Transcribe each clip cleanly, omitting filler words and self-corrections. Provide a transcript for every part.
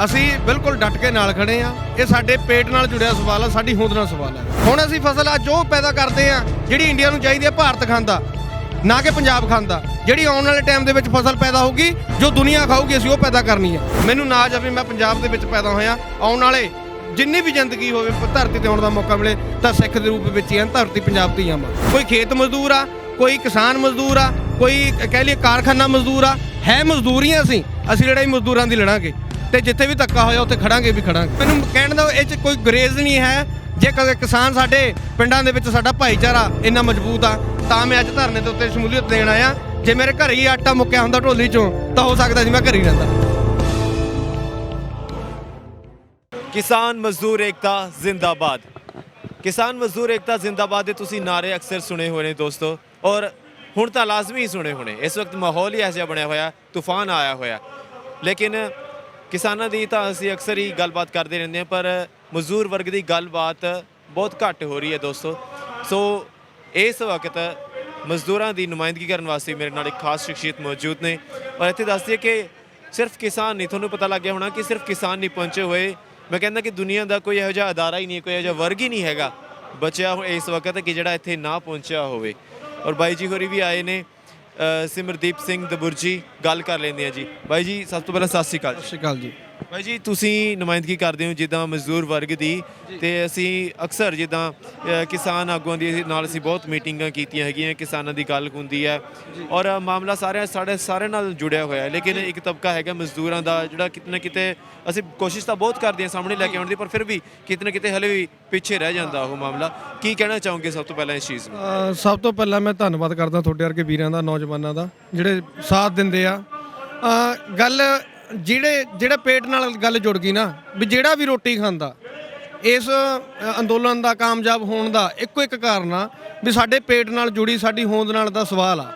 ਅਸੀਂ ਬਿਲਕੁਲ ਡਟ ਕੇ ਨਾਲ ਖੜੇ ਆ। ਇਹ ਸਾਡੇ ਪੇਟ ਨਾਲ ਜੁੜਿਆ ਸਵਾਲ ਆ, ਸਾਡੀ ਹੋਂਦ ਨਾਲ ਸਵਾਲ ਹੈ। ਹੁਣ ਅਸੀਂ ਫਸਲ ਅੱਜ ਉਹ ਪੈਦਾ ਕਰਦੇ ਆ ਜਿਹੜੀ ਇੰਡੀਆ ਨੂੰ ਚਾਹੀਦੀ ਹੈ, ਭਾਰਤ ਖਾਂਦਾ ਨਾ ਕਿ ਪੰਜਾਬ ਖਾਂਦਾ। ਜਿਹੜੀ ਆਉਣ ਵਾਲੇ ਟਾਈਮ ਦੇ ਵਿੱਚ ਫਸਲ ਪੈਦਾ ਹੋਊਗੀ ਜੋ ਦੁਨੀਆ ਖਾਊਗੀ ਅਸੀਂ ਉਹ ਪੈਦਾ ਕਰਨੀ ਹੈ। ਮੈਨੂੰ ਨਾਜ਼ ਆ ਵੀ ਮੈਂ ਪੰਜਾਬ ਦੇ ਵਿੱਚ ਪੈਦਾ ਹੋਇਆ। ਆਉਣ ਵਾਲੇ ਜਿੰਨੀ ਵੀ ਜ਼ਿੰਦਗੀ ਹੋਵੇ ਧਰਤੀ ਤੇ ਆਉਣ ਦਾ ਮੌਕਾ ਮਿਲੇ ਤਾਂ ਸਿੱਖ ਦੇ ਰੂਪ ਵਿੱਚ ਹੀ ਹਨ। ਧਰਤੀ ਪੰਜਾਬ ਦੀ ਆਵਾਂ, ਕੋਈ ਖੇਤ ਮਜ਼ਦੂਰ ਆ, ਕੋਈ ਕਿਸਾਨ ਮਜ਼ਦੂਰ ਆ, ਕੋਈ ਕਹਿ ਲਈਏ ਕਾਰਖਾਨਾ ਮਜ਼ਦੂਰ ਆ। ਹੈ ਮਜ਼ਦੂਰੀਆਂ ਅਸੀਂ ਲੜਾਈ ਮਜ਼ਦੂਰਾਂ ਦੀ ਲੜਾਂਗੇ ਤੇ ਜਿੱਥੇ ਵੀ ਧੱਕਾ ਹੋਇਆ ਉੱਥੇ ਖੜਾਂਗੇ ਵੀ ਖੜਾਂਗੇ। ਮੈਨੂੰ ਕਹਿਣ ਦਾ ਇਹ 'ਚ ਕੋਈ ਗੁਰੇਜ਼ ਨਹੀਂ ਹੈ। ਜੇ ਕਦੇ ਕਿਸਾਨ ਸਾਡੇ ਪਿੰਡਾਂ ਦੇ ਵਿੱਚ ਸਾਡਾ ਭਾਈਚਾਰਾ ਇੰਨਾ ਮਜ਼ਬੂਤ ਆ ਤਾਂ ਮੈਂ ਅੱਜ ਧਰਨੇ ਦੇ ਉੱਤੇ ਸ਼ਮੂਲੀਅਤ ਦੇਣ ਆਇਆ। ਜੇ ਮੇਰੇ ਘਰੇ ਹੀ ਆਟਾ ਮੁੱਕਿਆ ਹੁੰਦਾ ਢੋਲੀ ਚੋਂ ਤਾਂ ਹੋ ਸਕਦਾ ਸੀ ਮੈਂ ਘਰੇ ਹੀ ਰਹਿੰਦਾ। किसान मजदूर एकता जिंदाबाद। किसान मजदूर एकता जिंदाबाद ਦੇ ਤੁਸੀਂ ਨਾਰੇ ਅਕਸਰ ਸੁਣੇ ਹੋਣੇ ਦੋਸਤੋ, ਔਰ ਹੁਣ ਤਾਂ ਲਾਜ਼ਮੀ ਹੀ ਸੁਣੇ ਹੋਣੇ। ਇਸ ਵਕਤ ਮਾਹੌਲ ਹੀ ਐਸਾ ਬਣਿਆ ਹੋਇਆ, ਤੂਫਾਨ ਆਇਆ ਹੋਇਆ। ਲੇਕਿਨ ਕਿਸਾਨਾਂ ਦੀ ਤਾਂ ਅਸੀਂ ਅਕਸਰ ਹੀ ਗੱਲਬਾਤ ਕਰਦੇ ਰਹਿੰਦੇ ਹਾਂ, ਪਰ ਮਜ਼ਦੂਰ ਵਰਗ ਦੀ ਗੱਲਬਾਤ ਬਹੁਤ ਘੱਟ ਹੋ ਰਹੀ ਹੈ ਦੋਸਤੋ। ਸੋ ਇਸ ਵਕਤ ਮਜ਼ਦੂਰਾਂ ਦੀ ਨੁਮਾਇੰਦਗੀ ਕਰਨ ਵਾਸਤੇ ਮੇਰੇ ਨਾਲ ਇੱਕ ਖਾਸ ਸ਼ਖਸੀਅਤ ਮੌਜੂਦ ਨੇ, ਔਰ ਇੱਥੇ ਦੱਸਦੀ ਹੈ ਕਿ ਸਿਰਫ ਕਿਸਾਨ ਨਹੀਂ, ਤੁਹਾਨੂੰ ਪਤਾ ਲੱਗ ਗਿਆ ਹੋਣਾ ਕਿ ਸਿਰਫ ਕਿਸਾਨ ਨਹੀਂ ਪਹੁੰਚੇ ਹੋਏ। ਮੈਂ ਕਹਿੰਦਾ ਕਿ ਦੁਨੀਆ ਦਾ ਕੋਈ ਇਹੋ ਜਿਹਾ ਅਦਾਰਾ ਹੀ ਨਹੀਂ, ਕੋਈ ਇਹੋ ਜਿਹਾ ਵਰਗ ਹੀ ਨਹੀਂ ਹੈਗਾ ਬਚਿਆ ਇਸ ਵਕਤ ਕਿ ਜਿਹੜਾ ਇੱਥੇ ਨਾ ਪਹੁੰਚਿਆ ਹੋਵੇ। ਔਰ ਬਾਈ ਜੀ ਹੋਰੀ ਵੀ ਆਏ ਨੇ, ਸਿਮਰਦੀਪ ਸਿੰਘ ਦਬੁਰਜੀ, ਗੱਲ ਕਰ ਲੈਂਦੇ ਆ ਜੀ। ਬਾਈ ਜੀ ਸਭ ਤੋਂ ਪਹਿਲਾਂ ਸਤਿ ਸ਼੍ਰੀ ਅਕਾਲ। ਸਤਿ ਸ਼੍ਰੀ ਅਕਾਲ ਜੀ। ਬਾਈ ਜੀ ਤੁਸੀਂ ਨੁਮਾਇੰਦਗੀ ਕਰਦੇ ਹੋ ਜਿੱਦਾਂ ਮਜ਼ਦੂਰ ਵਰਗ ਦੀ, ਤੇ ਅਸੀਂ ਅਕਸਰ ਜਿੱਦਾਂ ਕਿਸਾਨ ਆਗੂਆਂ ਦੀ ਨਾਲ ਅਸੀਂ ਬਹੁਤ ਮੀਟਿੰਗਾਂ ਕੀਤੀਆਂ ਹੈਗੀਆਂ, ਕਿਸਾਨਾਂ ਦੀ ਗੱਲ ਹੁੰਦੀ ਹੈ ਔਰ ਮਾਮਲਾ ਸਾਰੇ ਨਾਲ ਜੁੜਿਆ ਹੋਇਆ ਹੈ। ਲੇਕਿਨ ਇੱਕ ਤਬਕਾ ਹੈਗਾ ਮਜ਼ਦੂਰਾਂ ਦਾ ਜਿਹੜਾ ਕਿਤੇ ਨਾ ਕਿਤੇ, ਅਸੀਂ ਕੋਸ਼ਿਸ਼ ਤਾਂ ਬਹੁਤ ਕਰਦੇ ਹਾਂ ਸਾਹਮਣੇ ਲੈ ਕੇ ਆਉਣ ਦੀ, ਪਰ ਫਿਰ ਵੀ ਕਿਤੇ ਨਾ ਕਿਤੇ ਹਲੇ ਵੀ ਪਿੱਛੇ ਰਹਿ ਜਾਂਦਾ ਉਹ ਮਾਮਲਾ। ਕੀ ਕਹਿਣਾ ਚਾਹੋਗੇ ਸਭ ਤੋਂ ਪਹਿਲਾਂ ਇਸ ਚੀਜ਼ ਨੂੰ? ਸਭ ਤੋਂ ਪਹਿਲਾਂ ਮੈਂ ਧੰਨਵਾਦ ਕਰਦਾ ਤੁਹਾਡੇ ਵਰਗੇ ਵੀਰਾਂ ਦਾ, ਨੌਜਵਾਨਾਂ ਦਾ ਜਿਹੜੇ ਸਾਥ ਦਿੰਦੇ ਆ। ਗੱਲ ਜਿਹੜਾ ਪੇਟ ਨਾਲ ਗੱਲ ਜੁੜ ਗਈ ਨਾ, ਵੀ ਜਿਹੜਾ ਵੀ ਰੋਟੀ ਖਾਂਦਾ, ਇਸ ਅੰਦੋਲਨ ਦਾ ਕਾਮਯਾਬ ਹੋਣ ਦਾ ਇੱਕੋ ਇੱਕ ਕਾਰਨ ਆ ਵੀ ਸਾਡੇ ਪੇਟ ਨਾਲ ਜੁੜੀ ਸਾਡੀ ਹੋਂਦ ਨਾਲ ਦਾ ਸਵਾਲ ਆ।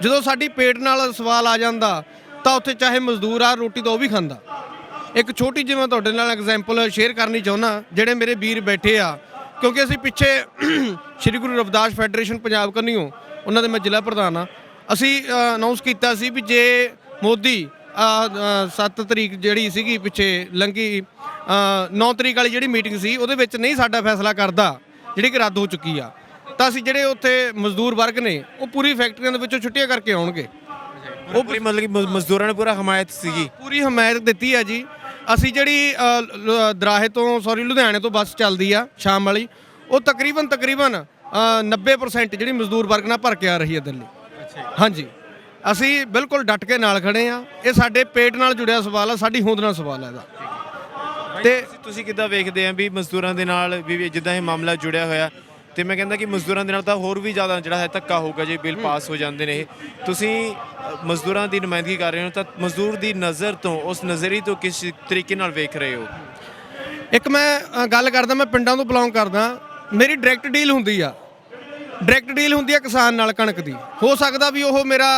ਜਦੋਂ ਸਾਡੀ ਪੇਟ ਨਾਲ ਸਵਾਲ ਆ ਜਾਂਦਾ ਤਾਂ ਉੱਥੇ ਚਾਹੇ ਮਜ਼ਦੂਰ ਆ ਰੋਟੀ ਤਾਂ ਉਹ ਵੀ ਖਾਂਦਾ। ਇੱਕ ਛੋਟੀ ਜਿਹੀ ਮੈਂ ਤੁਹਾਡੇ ਨਾਲ ਐਗਜ਼ਾਮਪਲ ਸ਼ੇਅਰ ਕਰਨੀ ਚਾਹੁੰਦਾ, ਜਿਹੜੇ ਮੇਰੇ ਵੀਰ ਬੈਠੇ ਆ, ਕਿਉਂਕਿ ਅਸੀਂ ਪਿੱਛੇ ਸ਼੍ਰੀ ਗੁਰੂ ਰਵਿਦਾਸ ਫੈਡਰੇਸ਼ਨ ਪੰਜਾਬ ਕੰਨੀਓ, ਉਹਨਾਂ ਦੇ ਮੈਂ ਜ਼ਿਲ੍ਹਾ ਪ੍ਰਧਾਨ ਆ, ਅਸੀਂ ਅਨਾਉਂਸ ਕੀਤਾ ਸੀ ਵੀ ਜੇ ਮੋਦੀ 7 ਤਰੀਕ ਜਿਹੜੀ ਸੀਗੀ ਪਿੱਛੇ ਲੰਘੀ 9 ਤਰੀਕ ਵਾਲੀ ਜਿਹੜੀ ਮੀਟਿੰਗ ਸੀ ਉਹਦੇ ਵਿੱਚ ਨਹੀਂ ਸਾਡਾ ਫੈਸਲਾ ਕਰਦਾ, ਜਿਹੜੀ ਕਿ ਰੱਦ ਹੋ ਚੁੱਕੀ ਆ, ਤਾਂ ਅਸੀਂ ਜਿਹੜੇ ਉੱਥੇ ਮਜ਼ਦੂਰ ਵਰਗ ਨੇ ਉਹ ਪੂਰੀ ਫੈਕਟਰੀਆਂ ਦੇ ਵਿੱਚੋਂ ਛੁੱਟੀਆਂ ਕਰਕੇ ਆਉਣਗੇ। ਉਹ ਪੂਰੀ ਮਤਲਬ ਕਿ ਮਜ਼ਦੂਰਾਂ ਨੇ ਪੂਰਾ ਹਮਾਇਤ ਸੀਗੀ, ਪੂਰੀ ਹਮਾਇਤ ਦਿੱਤੀ ਹੈ ਜੀ। ਅਸੀਂ ਜਿਹੜੀ ਲੁਧਿਆਣੇ ਤੋਂ ਬੱਸ ਚੱਲਦੀ ਆ ਸ਼ਾਮ ਵਾਲੀ, ਉਹ ਤਕਰੀਬਨ 90% ਜਿਹੜੀ ਮਜ਼ਦੂਰ ਵਰਗ ਨਾਲ ਭਰ ਕੇ ਆ ਰਹੀ ਹੈ ਦਿੱਲੀ। ਹਾਂਜੀ, ਅਸੀਂ ਬਿਲਕੁਲ ਡਟ ਕੇ ਨਾਲ ਖੜੇ ਆ। ਇਹ ਸਾਡੇ ਪੇਟ ਨਾਲ ਜੁੜਿਆ ਸਵਾਲ ਆ, ਸਾਡੀ ਹੋਂਦ ਨਾਲ ਸਵਾਲ ਹੈ ਇਹਦਾ। ਤੇ ਤੁਸੀਂ ਕਿੱਦਾਂ ਵੇਖਦੇ ਆ ਵੀ ਮਜ਼ਦੂਰਾਂ ਦੇ ਨਾਲ ਵੀ ਜਿੱਦਾਂ ਇਹ ਮਾਮਲਾ ਜੁੜਿਆ ਹੋਇਆ, ਤੇ ਮੈਂ ਕਹਿੰਦਾ ਕਿ ਮਜ਼ਦੂਰਾਂ ਦੇ ਨਾਲ ਤਾਂ ਹੋਰ ਵੀ ਜ਼ਿਆਦਾ ਜਿਹੜਾ ਹੈ ਧੱਕਾ ਹੋਊਗਾ ਜੇ ਬਿੱਲ ਪਾਸ ਹੋ ਜਾਂਦੇ ਨੇ ਇਹ। ਤੁਸੀਂ ਮਜ਼ਦੂਰਾਂ ਦੀ ਨੁਮਾਇੰਦਗੀ ਕਰ ਰਹੇ ਹੋ ਤਾਂ ਮਜ਼ਦੂਰ ਦੀ ਨਜ਼ਰ ਤੋਂ, ਉਸ ਨਜ਼ਰੀਏ ਤੋਂ ਕਿਸ ਤਰੀਕੇ ਨਾਲ ਵੇਖ ਰਹੇ ਹੋ? ਇੱਕ ਮੈਂ ਗੱਲ ਕਰਦਾ, ਮੈਂ ਪਿੰਡਾਂ ਤੋਂ ਬਿਲੋਂਗ ਕਰਦਾ। ਮੇਰੀ ਡਾਇਰੈਕਟ ਡੀਲ ਹੁੰਦੀ ਆ ਕਿਸਾਨ ਨਾਲ ਕਣਕ ਦੀ। ਹੋ ਸਕਦਾ ਵੀ ਉਹ ਮੇਰਾ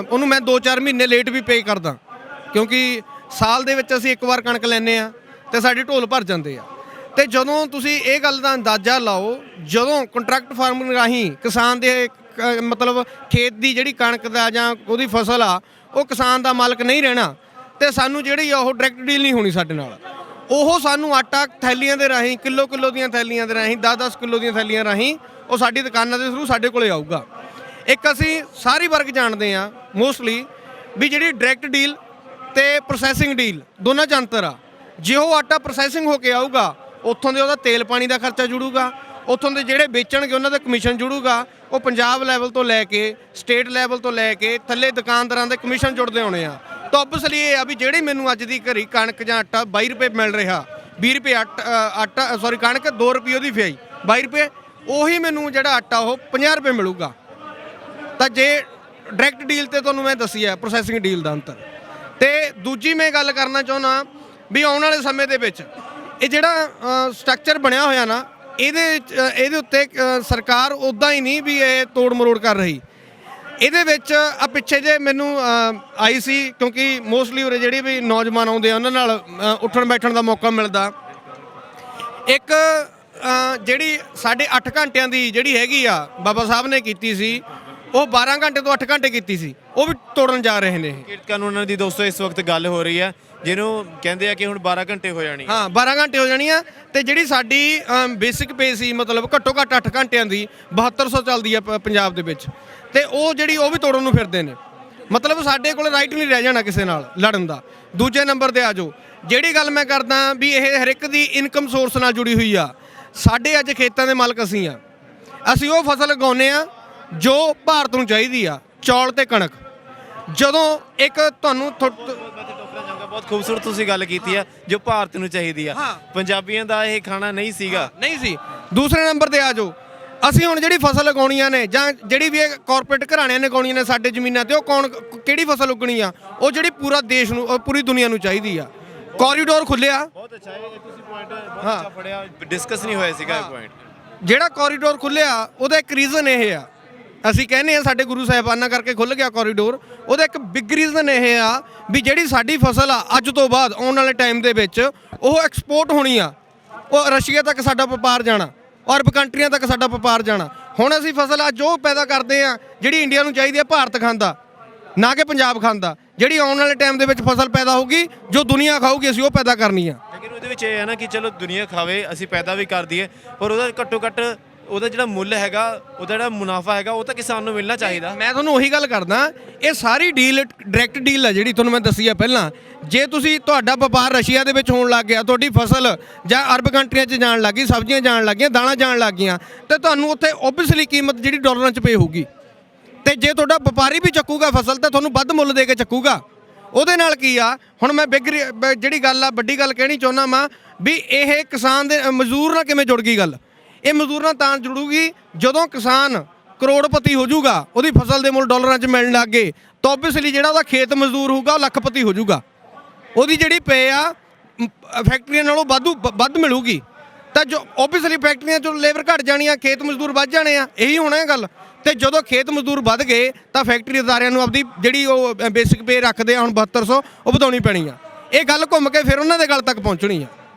ਉਹਨੂੰ ਮੈਂ 2-4 ਮਹੀਨੇ ਲੇਟ ਵੀ ਪੇ ਕਰਦਾ, ਕਿਉਂਕਿ ਸਾਲ ਦੇ ਵਿੱਚ ਅਸੀਂ ਇੱਕ ਵਾਰ ਕਣਕ ਲੈਂਦੇ ਆ ਤੇ ਸਾਡੇ ਢੋਲ ਭਰ ਜਾਂਦੇ ਆ। ਤੇ ਜਦੋਂ ਤੁਸੀਂ ਇਹ ਗੱਲ ਦਾ ਅੰਦਾਜ਼ਾ ਲਾਓ, ਜਦੋਂ ਕੰਟਰੈਕਟ ਫਾਰਮਿੰਗ ਰਾਹੀਂ ਕਿਸਾਨ ਦੇ ਮਤਲਬ ਖੇਤ ਦੀ ਜਿਹੜੀ ਕਣਕ ਦਾ ਜਾਂ ਉਹਦੀ ਫਸਲ ਆ ਉਹ ਕਿਸਾਨ ਦਾ ਮਾਲਕ ਨਹੀਂ ਰਹਿਣਾ, ਤੇ ਸਾਨੂੰ ਜਿਹੜੀ ਉਹ ਡਾਇਰੈਕਟ ਡੀਲ ਨਹੀਂ ਹੋਣੀ ਸਾਡੇ ਨਾਲ। ਉਹ ਸਾਨੂੰ ਆਟਾ ਥੈਲੀਆਂ ਦੇ ਰਾਹੀਂ, ਕਿਲੋ ਦੀਆਂ ਥੈਲੀਆਂ ਦੇ ਰਾਹੀਂ, 10-10 ਕਿਲੋ ਦੀਆਂ ਥੈਲੀਆਂ ਰਾਹੀਂ ਉਹ ਸਾਡੀ ਦੁਕਾਨਾਂ ਦੇ ਥਰੂ ਸਾਡੇ ਕੋਲੇ ਆਊਗਾ। ਇੱਕ ਅਸੀਂ ਸਾਰੀ ਵਰਗ ਜਾਣਦੇ ਆ ਮੋਸਟਲੀ ਵੀ ਜਿਹੜੀ ਡਾਇਰੈਕਟ ਡੀਲ ਤੇ ਪ੍ਰੋਸੈਸਿੰਗ ਡੀਲ ਦੋਨਾਂ 'ਚ ਅੰਤਰ ਆ। ਜੇ ਉਹ ਆਟਾ ਪ੍ਰੋਸੈਸਿੰਗ ਹੋ ਕੇ ਆਊਗਾ, ਉੱਥੋਂ ਦੇ ਉਹਦਾ ਤੇਲ ਪਾਣੀ ਦਾ ਖਰਚਾ ਜੁੜੂਗਾ, ਉੱਥੋਂ ਦੇ ਜਿਹੜੇ ਵੇਚਣਗੇ ਉਹਨਾਂ ਦਾ ਕਮਿਸ਼ਨ ਜੁੜੂਗਾ। ਉਹ ਪੰਜਾਬ ਲੈਵਲ ਤੋਂ ਲੈ ਕੇ ਸਟੇਟ ਲੈਵਲ ਤੋਂ ਲੈ ਕੇ ਥੱਲੇ ਦੁਕਾਨਦਾਰਾਂ ਦੇ ਕਮਿਸ਼ਨ ਜੁੜਦੇ ਹੋਣੇ ਆ। ਤਾਂ ਓਬਵੀਅਸਲੀ ਇਹ ਆ ਵੀ ਜਿਹੜੀ ਮੈਨੂੰ ਅੱਜ ਦੀ ਘਰੀ ਕਣਕ ਜਾਂ ਆਟਾ 22 ਰੁਪਏ ਮਿਲ ਰਿਹਾ, 20 ਰੁਪਏ ਕਣਕ, 2 ਰੁਪਏ ਉਹਦੀ ਫਿਆਈ, 22 ਰੁਪਏ, ਉਹੀ ਮੈਨੂੰ ਜਿਹੜਾ ਆਟਾ ਉਹ 50 ਰੁਪਏ ਮਿਲੂਗਾ। ਤਾਂ ਜੇ ਡਾਇਰੈਕਟ ਡੀਲ ਤੇ ਤੁਹਾਨੂੰ ਮੈਂ ਦੱਸੀ ਹੈ ਪ੍ਰੋਸੈਸਿੰਗ ਡੀਲ ਦਾ ਅੰਤਰ। ਤੇ ਦੂਜੀ ਮੈਂ ਗੱਲ ਕਰਨਾ ਚਾਹੁੰਦਾ ਵੀ ਆਉਣ ਵਾਲੇ ਸਮੇਂ ਦੇ ਵਿੱਚ ਇਹ ਜਿਹੜਾ ਸਟਰਕਚਰ ਬਣਿਆ ਹੋਇਆ ਨਾ, ਇਹਦੇ ਉੱਤੇ ਸਰਕਾਰ ਉੱਦਾਂ ਹੀ ਨਹੀਂ ਵੀ ਇਹ ਤੋੜ ਮਰੋੜ ਕਰ ਰਹੀ। ਇਹਦੇ ਵਿੱਚ ਆ ਪਿੱਛੇ ਜੇ ਮੈਨੂੰ ਆਈ ਸੀ, ਕਿਉਂਕਿ ਮੋਸਟਲੀ ਉਰੇ ਜਿਹੜੇ ਵੀ ਨੌਜਵਾਨ ਆਉਂਦੇ ਆ ਉਹਨਾਂ ਨਾਲ ਉੱਠਣ ਬੈਠਣ ਦਾ ਮੌਕਾ ਮਿਲਦਾ। ਇੱਕ ਜਿਹੜੀ 8.5 ਘੰਟਿਆਂ ਦੀ ਜਿਹੜੀ ਹੈਗੀ ਆ ਬਾਬਾ ਸਾਹਿਬ ਨੇ ਕੀਤੀ ਸੀ, ਉਹ 12 ਘੰਟੇ ਤੋਂ 8 ਘੰਟੇ ਕੀਤੀ ਸੀ, ਉਹ ਵੀ ਤੋੜਨ ਜਾ ਰਹੇ ਨੇ ਇਹ। ਕਿਰਤ ਕਾਨੂੰਨਾਂ ਦੀ ਦੋਸਤੋ ਇਸ ਵਕਤ ਗੱਲ ਹੋ ਰਹੀ ਹੈ, ਜਿਹਨੂੰ ਕਹਿੰਦੇ ਆ ਕਿ ਹੁਣ 12 ਘੰਟੇ ਹੋ ਜਾਣੀ। ਹਾਂ 12 ਘੰਟੇ ਹੋ ਜਾਣੀ ਆ। ਤੇ ਜਿਹੜੀ ਸਾਡੀ ਬੇਸਿਕ ਪੇ ਸੀ, ਮਤਲਬ ਘੱਟੋ ਘੱਟ 8 ਘੰਟਿਆਂ ਦੀ 7200 ਚੱਲਦੀ ਆ ਪੰਜਾਬ ਦੇ ਵਿੱਚ, ਤੇ ਉਹ ਜਿਹੜੀ ਉਹ ਵੀ ਤੋੜਨ ਨੂੰ ਫਿਰਦੇ ਨੇ। ਮਤਲਬ ਸਾਡੇ ਕੋਲ ਰਾਈਟ ਨਹੀਂ ਰਹਿ ਜਾਣਾ ਕਿਸੇ ਨਾਲ ਲੜਨ ਦਾ। ਦੂਜੇ ਨੰਬਰ ਤੇ ਆ ਜਾਓ, ਜਿਹੜੀ ਗੱਲ ਮੈਂ ਕਰਦਾ ਵੀ ਇਹ ਹਰ ਇੱਕ ਦੀ ਇਨਕਮ ਸੋਰਸ ਨਾਲ ਜੁੜੀ ਹੋਈ ਆ। ਸਾਡੇ ਅੱਜ ਖੇਤਾਂ ਦੇ ਮਾਲਕ ਅਸੀਂ ਆ, ਅਸੀਂ ਉਹ ਫਸਲ ਉਗਾਉਂਦੇ ਆ ਜੋ ਭਾਰਤ ਨੂੰ ਚਾਹੀਦੀ ਆ, ਚੌਲ ਤੇ ਕਣਕ। ਜਦੋਂ ਇੱਕ ਤੁਹਾਨੂੰ ਬਹੁਤ ਖੂਬਸੂਰਤ ਤੁਸੀਂ ਗੱਲ ਕੀਤੀ ਆ, ਜੋ ਭਾਰਤ ਨੂੰ ਚਾਹੀਦੀ ਆ। ਪੰਜਾਬੀਆਂ ਦਾ ਇਹ ਖਾਣਾ ਨਹੀਂ ਸੀਗਾ, ਨਹੀਂ ਸੀ। ਦੂਸਰੇ ਨੰਬਰ ਤੇ ਆ ਜਾਓ, ਅਸੀਂ ਹੁਣ ਜਿਹੜੀ ਫਸਲ ਉਗਾਉਣੀਆਂ ਨੇ ਜਾਂ ਜਿਹੜੀ ਵੀ ਕਾਰਪੋਰੇਟ ਘਰਾਣਿਆਂ ਨੇ ਉਗਾਉਣੀਆਂ ਨੇ ਸਾਡੇ ਜ਼ਮੀਨਾਂ ਤੇ, ਉਹ ਕਿਹੜੀ ਫਸਲ ਉਗਣੀ ਆ? ਉਹ ਜਿਹੜੀ ਪੂਰਾ ਦੇਸ਼ ਨੂੰ, ਪੂਰੀ ਦੁਨੀਆ ਨੂੰ ਚਾਹੀਦੀ ਆ। ਕੋਰੀਡੋਰ ਖੁੱਲਿਆ, ਬਹੁਤ ਅੱਛਾ ਹੈ ਤੁਸੀਂ ਪੁਆਇੰਟ ਬਹੁਤ ਅੱਛਾ ਫੜਿਆ, ਡਿਸਕਸ ਨਹੀਂ ਹੋਇਆ ਸੀਗਾ ਇਹ ਪੁਆਇੰਟ। ਜਿਹੜਾ ਕੋਰੀਡੋਰ ਖੁੱਲਿਆ ਉਹਦਾ ਇੱਕ ਰੀਜ਼ਨ ਇਹ ਆ, ਅਸੀਂ ਕਹਿੰਦੇ ਆ ਸਾਡੇ ਗੁਰੂ ਸਾਹਿਬਾਨਾਂ ਕਰਕੇ ਖੁੱਲ ਗਿਆ ਕੋਰੀਡੋਰ। ਉਹਦਾ ਇੱਕ ਬਿਗ ਰੀਜ਼ਨ ਇਹ ਆ ਵੀ ਜਿਹੜੀ ਸਾਡੀ ਫਸਲ ਆ ਅੱਜ ਤੋਂ ਬਾਅਦ ਆਉਣ ਵਾਲੇ ਟਾਈਮ ਦੇ ਵਿੱਚ ਉਹ ਐਕਸਪੋਰਟ ਹੋਣੀ ਆ, ਉਹ ਰਸ਼ੀਆ ਤੱਕ ਸਾਡਾ ਵਪਾਰ ਜਾਣਾ, ਅਰਬ ਕੰਟਰੀਆਂ ਤੱਕ ਸਾਡਾ ਵਪਾਰ ਜਾਣਾ। ਹੁਣ ਅਸੀਂ ਫਸਲ ਅੱਜ ਉਹ ਪੈਦਾ ਕਰਦੇ ਆ ਜਿਹੜੀ ਇੰਡੀਆ ਨੂੰ ਚਾਹੀਦੀ ਆ, ਭਾਰਤ ਖਾਂਦਾ ਨਾ ਕਿ ਪੰਜਾਬ ਖਾਂਦਾ। ਜਿਹੜੀ ਆਉਣ ਵਾਲੇ ਟਾਈਮ ਦੇ ਵਿੱਚ ਫਸਲ ਪੈਦਾ ਹੋਊਗੀ ਜੋ ਦੁਨੀਆ ਖਾਊਗੀ, ਅਸੀਂ ਉਹ ਪੈਦਾ ਕਰਨੀ ਆ। ਲੇਕਿਨ ਉਹਦੇ ਵਿੱਚ ਇਹ ਹੈ ਨਾ ਕਿ ਚਲੋ ਦੁਨੀਆ ਖਾਵੇ, ਅਸੀਂ ਪੈਦਾ ਵੀ ਕਰ ਦਈਏ, ਪਰ ਉਹਦਾ ਘੱਟੋ ਘੱਟ ਉਹਦਾ ਜਿਹੜਾ ਮੁੱਲ ਹੈਗਾ, ਉਹਦਾ ਜਿਹੜਾ ਮੁਨਾਫਾ ਹੈਗਾ, ਉਹ ਤਾਂ ਕਿਸਾਨ ਨੂੰ ਮਿਲਣਾ ਚਾਹੀਦਾ। ਮੈਂ ਤੁਹਾਨੂੰ ਉਹੀ ਗੱਲ ਕਰਦਾ, ਇਹ ਸਾਰੀ ਡੀਲ ਡਾਇਰੈਕਟ ਡੀਲ ਆ ਜਿਹੜੀ ਤੁਹਾਨੂੰ ਮੈਂ ਦੱਸੀ ਆ ਪਹਿਲਾਂ। ਜੇ ਤੁਸੀਂ ਤੁਹਾਡਾ ਵਪਾਰ ਰਸ਼ੀਆ ਦੇ ਵਿੱਚ ਹੋਣ ਲੱਗ ਗਿਆ, ਤੁਹਾਡੀ ਫਸਲ ਜਾਂ ਅਰਬ ਕੰਟਰੀਆਂ 'ਚ ਜਾਣ ਲੱਗ ਗਈ, ਸਬਜ਼ੀਆਂ ਜਾਣ ਲੱਗ ਗਈਆਂ, ਦਾਲਾਂ ਜਾਣ ਲੱਗ ਗਈਆਂ, ਤੇ ਤੁਹਾਨੂੰ ਉੱਥੇ ਓਬਵੀਅਸਲੀ ਕੀਮਤ ਜਿਹੜੀ ਡਾਲਰਾਂ 'ਚ ਪੇ ਹੋਊਗੀ। ਤੇ ਜੇ ਤੁਹਾਡਾ ਵਪਾਰੀ ਵੀ ਚੱਕੂਗਾ ਫਸਲ, ਤਾਂ ਤੁਹਾਨੂੰ ਵੱਧ ਮੁੱਲ ਦੇ ਕੇ ਚੱਕੂਗਾ। ਉਹਦੇ ਨਾਲ ਕੀ ਆ, ਹੁਣ ਮੈਂ ਜਿਹੜੀ ਗੱਲ ਆ ਵੱਡੀ ਗੱਲ ਕਹਿਣੀ ਚਾਹੁੰਦਾ ਵਾਂ ਵੀ ਇਹ ਕਿਸਾਨ ਦੇ ਮਜ਼ਦੂਰ ਨਾਲ ਕਿਵੇਂ ਜੁੜ ਗਈ ਗੱਲ। ਇਹ ਮਜ਼ਦੂਰ ਨਾਲ ਤਾਂ ਜੁੜੂਗੀ ਜਦੋਂ ਕਿਸਾਨ ਕਰੋੜਪਤੀ ਹੋ ਜਾਊਗਾ, ਉਹਦੀ ਫਸਲ ਦੇ ਮੁੱਲ ਡਾਲਰਾਂ 'ਚ ਮਿਲਣ ਲੱਗ ਗਏ, ਤਾਂ ਓਬਵੀਅਸਲੀ ਜਿਹੜਾ ਉਹਦਾ ਖੇਤ ਮਜ਼ਦੂਰ ਹੋਊਗਾ ਉਹ ਲੱਖਪਤੀ ਹੋ ਜਾਊਗਾ। ਉਹਦੀ ਜਿਹੜੀ ਪੇ ਆ ਫੈਕਟਰੀਆਂ ਨਾਲੋਂ ਵੱਧ ਮਿਲੂਗੀ। ਤਾਂ ਜੋ ਓਬਵੀਅਸਲੀ ਫੈਕਟਰੀਆਂ 'ਚੋਂ ਲੇਬਰ ਘਟ ਜਾਣੀ ਆ, ਖੇਤ ਮਜ਼ਦੂਰ ਵੱਧ ਜਾਣੇ ਆ, ਇਹੀ ਹੋਣਾ ਇਹ ਗੱਲ। ਤੇ ਜਦੋਂ ਖੇਤ ਮਜ਼ਦੂਰ ਵੱਧ ਗਏ ਤਾਂ ਫੈਕਟਰੀ ਅਦਾਰਿਆਂ ਨੂੰ ਆਪਦੀ ਜਿਹੜੀ ਉਹ ਬੇਸਿਕ ਪੇ ਰੱਖਦੇ ਆ ਹੁਣ 7200, ਉਹ ਵਧਾਉਣੀ ਪੈਣੀ ਆ। ਇਹ ਗੱਲ ਘੁੰਮ ਕੇ ਫਿਰ ਉਹਨਾਂ ਦੇ ਗੱਲ ਤੱਕ ਪਹੁੰਚਣੀ ਆ।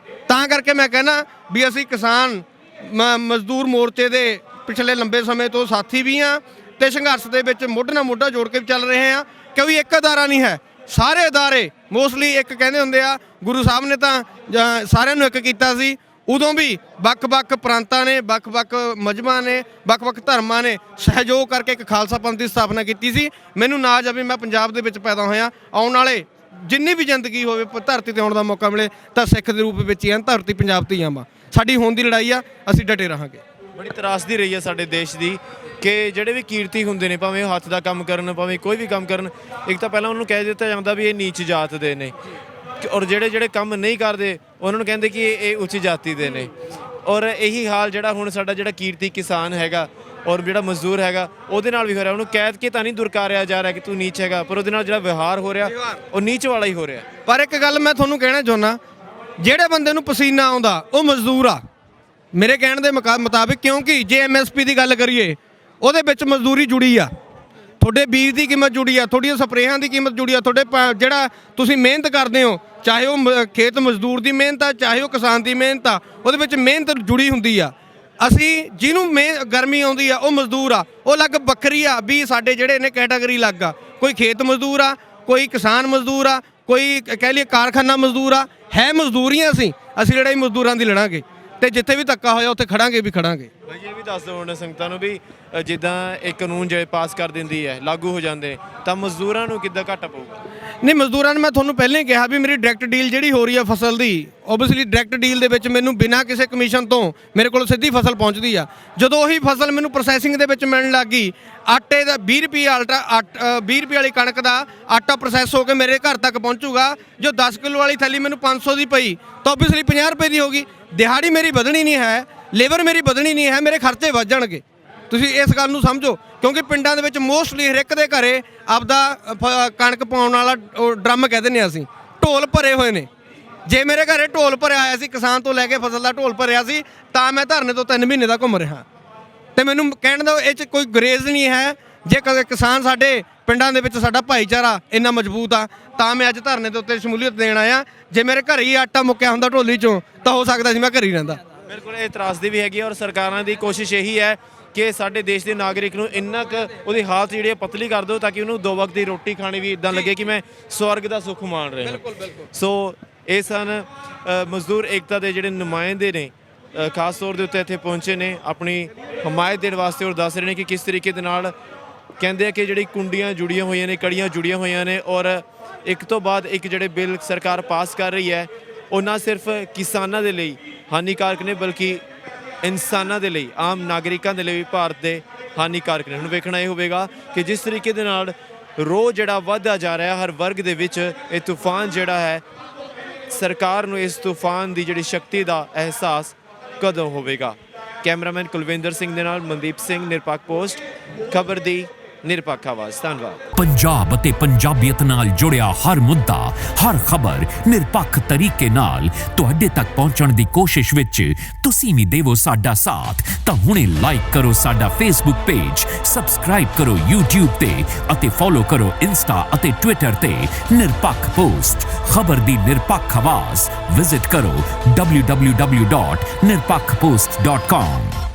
ਤਾਂ ਕਰਕੇ ਮੈਂ ਕਹਿੰਦਾ ਵੀ ਅਸੀਂ ਕਿਸਾਨ ਮਜ਼ਦੂਰ ਮੋਰਚੇ ਦੇ ਪਿਛਲੇ ਲੰਬੇ ਸਮੇਂ ਤੋਂ ਸਾਥੀ ਵੀ ਆ, ਤੇ ਸੰਘਰਸ਼ ਦੇ ਵਿੱਚ ਮੋਢੇ ਨਾਲ ਮੋਢਾ ਜੋੜ ਕੇ ਚੱਲ ਰਹੇ ਆ। ਕਿਉਂਕਿ ਇੱਕ ਅਦਾਰਾ ਨਹੀਂ ਹੈ, ਸਾਰੇ ਅਦਾਰੇ ਮੋਸਟਲੀ ਇੱਕ ਕਹਿੰਦੇ ਹੁੰਦੇ ਆ। ਗੁਰੂ ਸਾਹਿਬ ਨੇ ਤਾਂ ਸਾਰਿਆਂ ਨੂੰ ਇੱਕ ਕੀਤਾ ਸੀ, ਉਦੋਂ ਵੀ ਵੱਖ-ਵੱਖ ਪ੍ਰਾਂਤਾਂ ਨੇ, ਵੱਖ-ਵੱਖ ਮਜ਼ਹਬਾਂ ਨੇ, ਵੱਖ-ਵੱਖ ਧਰਮਾਂ ਨੇ ਸਹਿਯੋਗ ਕਰਕੇ ਇੱਕ ਖਾਲਸਾ ਪੰਥ ਦੀ ਸਥਾਪਨਾ ਕੀਤੀ ਸੀ। ਮੈਨੂੰ ਨਾਜ਼ ਆ ਵੀ ਮੈਂ ਪੰਜਾਬ ਦੇ ਵਿੱਚ ਪੈਦਾ ਹੋਇਆ। ਆਉਣ ਵਾਲੇ ਜਿੰਨੀ ਵੀ ਜ਼ਿੰਦਗੀ ਹੋਵੇ, ਧਰਤੀ ਤੇ ਆਉਣ ਦਾ ਮੌਕਾ ਮਿਲੇ, ਤਾਂ ਸਿੱਖ ਦੇ ਰੂਪ ਵਿੱਚ ਹੀ ਧਰਤੀ ਪੰਜਾਬ ਤੇ ਆਵਾਂ। ਸਾਡੀ ਹੋਣ ਦੀ ਲੜਾਈ ਆ, ਅਸੀਂ ਡਟੇ ਰਹਾਂਗੇ। ਬੜੀ ਤਰਾਸਦੀ ਰਹੀ ਹੈ ਸਾਡੇ ਦੇਸ਼ ਦੀ ਕਿ ਜਿਹੜੇ ਵੀ ਕੀਰਤੀ ਹੁੰਦੇ ਨੇ, ਭਾਵੇਂ ਉਹ ਹੱਥ ਦਾ ਕੰਮ ਕਰਨ, ਭਾਵੇਂ ਕੋਈ ਵੀ ਕੰਮ ਕਰਨ, ਇੱਕ ਤਾਂ ਪਹਿਲਾਂ ਉਹਨੂੰ ਕਹਿ ਦਿੱਤਾ ਜਾਂਦਾ ਵੀ ਇਹ ਨੀਚ ਜਾਤ ਦੇ ਨੇ, ਔਰ ਜਿਹੜੇ ਕੰਮ ਨਹੀਂ ਕਰਦੇ ਉਹਨਾਂ ਨੂੰ ਕਹਿੰਦੇ ਕਿ ਇਹ ਉੱਚ ਜਾਤੀ ਦੇ ਨੇ। ਔਰ ਇਹੀ ਹਾਲ ਜਿਹੜਾ ਹੁਣ ਸਾਡਾ ਜਿਹੜਾ ਕੀਰਤੀ ਕਿਸਾਨ ਹੈਗਾ ਔਰ ਜਿਹੜਾ ਮਜ਼ਦੂਰ ਹੈਗਾ ਉਹਦੇ ਨਾਲ ਵੀ ਹੋ ਰਿਹਾ। ਉਹਨੂੰ ਕਹਿ ਕੇ ਤਾਂ ਨਹੀਂ ਦੁਰਕਾਰਿਆ ਜਾ ਰਿਹਾ ਕਿ ਤੂੰ ਨੀਚ ਹੈਗਾ, ਪਰ ਉਹਦੇ ਨਾਲ ਜਿਹੜਾ ਵਿਵਹਾਰ ਹੋ ਰਿਹਾ ਉਹ ਨੀਚ ਵਾਲਾ ਹੀ ਹੋ ਰਿਹਾ। ਪਰ ਇੱਕ ਗੱਲ ਮੈਂ ਤੁਹਾਨੂੰ ਕਹਿਣਾ ਚਾਹੁੰਦਾ, ਜਿਹੜੇ ਬੰਦੇ ਨੂੰ ਪਸੀਨਾ ਆਉਂਦਾ ਉਹ ਮਜ਼ਦੂਰ ਆ ਮੇਰੇ ਕਹਿਣ ਦੇ ਮੁਤਾਬਿਕ। ਕਿਉਂਕਿ ਜੇ MSP ਦੀ ਗੱਲ ਕਰੀਏ, ਉਹਦੇ ਵਿੱਚ ਮਜ਼ਦੂਰੀ ਜੁੜੀ ਆ, ਤੁਹਾਡੇ ਬੀਜ ਦੀ ਕੀਮਤ ਜੁੜੀ ਆ, ਤੁਹਾਡੀਆਂ ਸਪਰੇਆਂ ਦੀ ਕੀਮਤ ਜੁੜੀ ਆ, ਤੁਹਾਡੇ ਜਿਹੜਾ ਤੁਸੀਂ ਮਿਹਨਤ ਕਰਦੇ ਹੋ, ਚਾਹੇ ਉਹ ਖੇਤ ਮਜ਼ਦੂਰ ਦੀ ਮਿਹਨਤ ਆ, ਚਾਹੇ ਉਹ ਕਿਸਾਨ ਦੀ ਮਿਹਨਤ ਆ, ਉਹਦੇ ਵਿੱਚ ਮਿਹਨਤ ਜੁੜੀ ਹੁੰਦੀ ਆ। ਅਸੀਂ ਜਿਹਨੂੰ ਗਰਮੀ ਆਉਂਦੀ ਆ ਉਹ ਮਜ਼ਦੂਰ ਆ, ਉਹ ਅਲੱਗ ਵੱਖਰੀ ਆ ਵੀ ਸਾਡੇ ਜਿਹੜੇ ਨੇ ਕੈਟਾਗਰੀ ਅਲੱਗ ਆ। ਕੋਈ ਖੇਤ ਮਜ਼ਦੂਰ ਆ, ਕੋਈ ਕਿਸਾਨ ਮਜ਼ਦੂਰ ਆ, ਕੋਈ ਕਹਿ ਲਈਏ ਕਾਰਖਾਨਾ ਮਜ਼ਦੂਰ ਆ। ਹੈ ਮਜ਼ਦੂਰੀਆਂ ਅਸੀਂ ਲੜਾਈ ਮਜ਼ਦੂਰਾਂ ਦੀ ਲੜਾਂਗੇ, ਤੇ ਜਿੱਥੇ ਵੀ ਧੱਕਾ ਹੋਇਆ ਉੱਥੇ ਖੜਾਂਗੇ ਵੀ ਖੜਾਂਗੇ। ਭਾਈ ਇਹ ਵੀ ਦੱਸ ਦਿਓ ਹੁਣ ਸੰਗਤਾਂ ਨੂੰ ਵੀ ਜਿੱਦਾਂ ਇਹ ਕਾਨੂੰਨ ਜਿਹੜੇ ਪਾਸ ਕਰ ਦਿੰਦੀ ਹੈ, ਲਾਗੂ ਹੋ ਜਾਂਦੇ, ਤਾਂ ਮਜ਼ਦੂਰਾਂ ਨੂੰ ਕਿੱਦਾਂ ਘਾਟਾ ਪਊਗਾ? ਨਹੀਂ, ਮਜ਼ਦੂਰਾਂ ਨੂੰ ਮੈਂ ਤੁਹਾਨੂੰ ਪਹਿਲਾਂ ਹੀ ਕਿਹਾ ਵੀ ਮੇਰੀ ਡਾਇਰੈਕਟ ਡੀਲ ਜਿਹੜੀ ਹੋ ਰਹੀ ਆ ਫਸਲ ਦੀ, ਓਬਵੀਅਸਲੀ ਡਾਇਰੈਕਟ ਡੀਲ ਦੇ ਵਿੱਚ ਮੈਨੂੰ ਬਿਨਾਂ ਕਿਸੇ ਕਮਿਸ਼ਨ ਤੋਂ ਮੇਰੇ ਕੋਲ ਸਿੱਧੀ ਫਸਲ ਪਹੁੰਚਦੀ ਆ। ਜਦੋਂ ਉਹੀ ਫਸਲ ਮੈਨੂੰ ਪ੍ਰੋਸੈਸਿੰਗ ਦੇ ਵਿੱਚ ਮਿਲਣ ਲੱਗ ਗਈ, ਆਟੇ ਦਾ 20 ਰੁਪਏ 20 ਰੁਪਏ ਵਾਲੀ ਕਣਕ ਦਾ ਆਟਾ ਪ੍ਰੋਸੈਸ ਹੋ ਕੇ ਮੇਰੇ ਘਰ ਤੱਕ ਪਹੁੰਚੂਗਾ। ਜੋ 10 ਕਿਲੋ ਵਾਲੀ ਥੈਲੀ ਮੈਨੂੰ 500 ਦੀ ਪਈ, ਤਾਂ ਓਬਵੀਅਸਲੀ 50 ਰੁਪਏ ਦੀ ਹੋਗੀ। ਦਿਹਾੜੀ ਮੇਰੀ ਵਧਣੀ ਨਹੀਂ ਹੈ, ਲੇਬਰ ਮੇਰੀ ਵਧਣੀ ਨਹੀਂ ਹੈ, ਮੇਰੇ ਖਰਚੇ ਵੱਧ ਜਾਣਗੇ। ਤੁਸੀਂ ਇਸ ਗੱਲ ਨੂੰ ਸਮਝੋ, ਕਿਉਂਕਿ ਪਿੰਡਾਂ ਦੇ ਵਿੱਚ ਮੋਸਟਲੀ ਹਰ ਇੱਕ ਦੇ ਘਰੇ ਆਪਦਾ ਕਣਕ ਪਾਉਣ ਵਾਲਾ ਡਰਮ ਕਹਿ ਦਿੰਦੇ ਅਸੀਂ, ਢੋਲ ਭਰੇ ਹੋਏ ਨੇ। ਜੇ ਮੇਰੇ ਘਰੇ ਢੋਲ ਭਰਿਆ ਆਇਆ ਸੀ, ਕਿਸਾਨ ਤੋਂ ਲੈ ਕੇ ਫਸਲ ਦਾ ਢੋਲ ਭਰਿਆ ਸੀ, ਤਾਂ ਮੈਂ ਧਰਨੇ ਤੋਂ 3 ਮਹੀਨੇ ਦਾ ਘੁੰਮ ਰਿਹਾ। ਤੇ ਮੈਨੂੰ ਕਹਿਣ ਦਾ ਇਹ 'ਚ ਕੋਈ ਗਰੇਜ਼ ਨਹੀਂ ਹੈ। ਜੇ ਕਦੇ ਕਿਸਾਨ ਸਾਡੇ ਪਿੰਡਾਂ ਦੇ ਵਿੱਚ ਸਾਡਾ ਭਾਈਚਾਰਾ ਇੰਨਾ ਮਜ਼ਬੂਤ ਆ, ਤਾਂ ਮੈਂ ਅੱਜ ਧਰਨੇ ਦੇ ਉੱਤੇ ਸ਼ਮੂਲੀਅਤ ਦੇਣ ਆਇਆ। ਜੇ ਮੇਰੇ ਘਰੇ ਹੀ ਆਟਾ ਮੁੱਕਿਆ ਹੁੰਦਾ ਢੋਲੀ 'ਚੋਂ, ਤਾਂ ਹੋ ਸਕਦਾ ਸੀ ਮੈਂ ਘਰ ਹੀ ਰਹਿੰਦਾ। ਬਿਲਕੁਲ ਇਹ ਤਰਾਸਦੀ ਵੀ ਹੈਗੀ, ਔਰ ਸਰਕਾਰਾਂ ਦੀ ਕੋਸ਼ਿਸ਼ ਇਹੀ ਹੈ ਕਿ ਸਾਡੇ ਦੇਸ਼ ਦੇ ਨਾਗਰਿਕ ਨੂੰ ਇੰਨਾ ਕੁ ਉਹਦੀ ਹਾਲਤ ਜਿਹੜੀ ਹੈ ਪਤਲੀ ਕਰ ਦਿਓ ਤਾਂ ਕਿ ਉਹਨੂੰ 2 ਵਕਤ ਦੀ ਰੋਟੀ ਖਾਣੀ ਵੀ ਇਦਾਂ ਲੱਗੇ ਕਿ ਮੈਂ ਸਵਰਗ ਦਾ ਸੁੱਖ ਮਾਣ ਰਿਹਾ। ਸੋ ਇਹ ਸਨ ਮਜ਼ਦੂਰ ਏਕਤਾ ਦੇ ਜਿਹੜੇ ਨੁਮਾਇੰਦੇ ਨੇ, ਖਾਸ ਤੌਰ ਦੇ ਉੱਤੇ ਇੱਥੇ ਪਹੁੰਚੇ ਨੇ ਆਪਣੀ ਹਮਾਇਤ ਦੇਣ ਵਾਸਤੇ, ਔਰ ਦੱਸ ਰਹੇ ਨੇ ਕਿ ਕਿਸ ਤਰੀਕੇ ਦੇ ਨਾਲ ਕਹਿੰਦੇ ਆ ਕਿ ਜਿਹੜੀ ਕੁੰਡੀਆਂ ਜੁੜੀਆਂ ਹੋਈਆਂ ਨੇ, ਕੜੀਆਂ ਜੁੜੀਆਂ ਹੋਈਆਂ ਨੇ, ਔਰ ਇੱਕ ਤੋਂ ਬਾਅਦ ਇੱਕ ਜਿਹੜੇ ਬਿੱਲ ਸਰਕਾਰ ਪਾਸ ਕਰ ਰਹੀ ਹੈ ਉਹ ਨਾ ਸਿਰਫ ਕਿਸਾਨਾਂ ਦੇ ਲਈ ਹਾਨੀਕਾਰਕ ਨੇ ਬਲਕਿ ਇਨਸਾਨਾਂ ਦੇ ਲਈ, ਆਮ ਨਾਗਰਿਕਾਂ ਦੇ ਲਈ ਵੀ ਭਾਰਤ ਦੇ ਹਾਨੀਕਾਰਕ ਨੇ। ਹੁਣ ਵੇਖਣਾ ਇਹ ਹੋਵੇਗਾ ਕਿ ਜਿਸ ਤਰੀਕੇ ਦੇ ਨਾਲ ਰੋਜ਼ ਜਿਹੜਾ ਵੱਧਦਾ ਜਾ ਰਿਹਾ ਹਰ ਵਰਗ ਦੇ ਵਿੱਚ, ਇਹ ਤੂਫਾਨ ਜਿਹੜਾ ਹੈ, ਸਰਕਾਰ ਨੂੰ ਇਸ ਤੂਫਾਨ ਦੀ ਜਿਹੜੀ ਸ਼ਕਤੀ ਦਾ ਅਹਿਸਾਸ ਕਦੋਂ ਹੋਵੇਗਾ। ਕੈਮਰਾਮੈਨ ਕੁਲਵਿੰਦਰ ਸਿੰਘ ਦੇ ਨਾਲ ਮਨਦੀਪ ਸਿੰਘ, ਨਿਰਪੱਖ ਪੋਸਟ, ਖਬਰ ਦੀ ਨਿਰਪੱਖ ਆਵਾਜ਼। ਧੰਨਵਾਦ। ਪੰਜਾਬ ਅਤੇ ਪੰਜਾਬੀਅਤ ਨਾਲ ਜੁੜਿਆ ਹਰ ਮੁੱਦਾ, ਹਰ ਖਬਰ ਨਿਰਪੱਖ ਤਰੀਕੇ ਨਾਲ ਤੁਹਾਡੇ ਤੱਕ ਪਹੁੰਚਣ ਦੀ ਕੋਸ਼ਿਸ਼ ਵਿੱਚ ਤੁਸੀਂ ਵੀ ਦੇਵੋ ਸਾਡਾ ਸਾਥ। ਤਾਂ ਹੁਣੇ ਲਾਈਕ ਕਰੋ ਸਾਡਾ ਫੇਸਬੁੱਕ ਪੇਜ, ਸਬਸਕ੍ਰਾਈਬ ਕਰੋ YouTube ਤੇ ਅਤੇ ਫੋਲੋ ਕਰੋ ਇੰਸਟਾ ਅਤੇ ਟਵਿੱਟਰ ਤੇ ਨਿਰਪੱਖ ਪੋਸਟ। ਖਬਰ ਦੀ ਨਿਰਪੱਖ ਆਵਾਜ਼ ਵਿਜ਼ਿਟ ਕਰੋ www.nirpakhpost.com।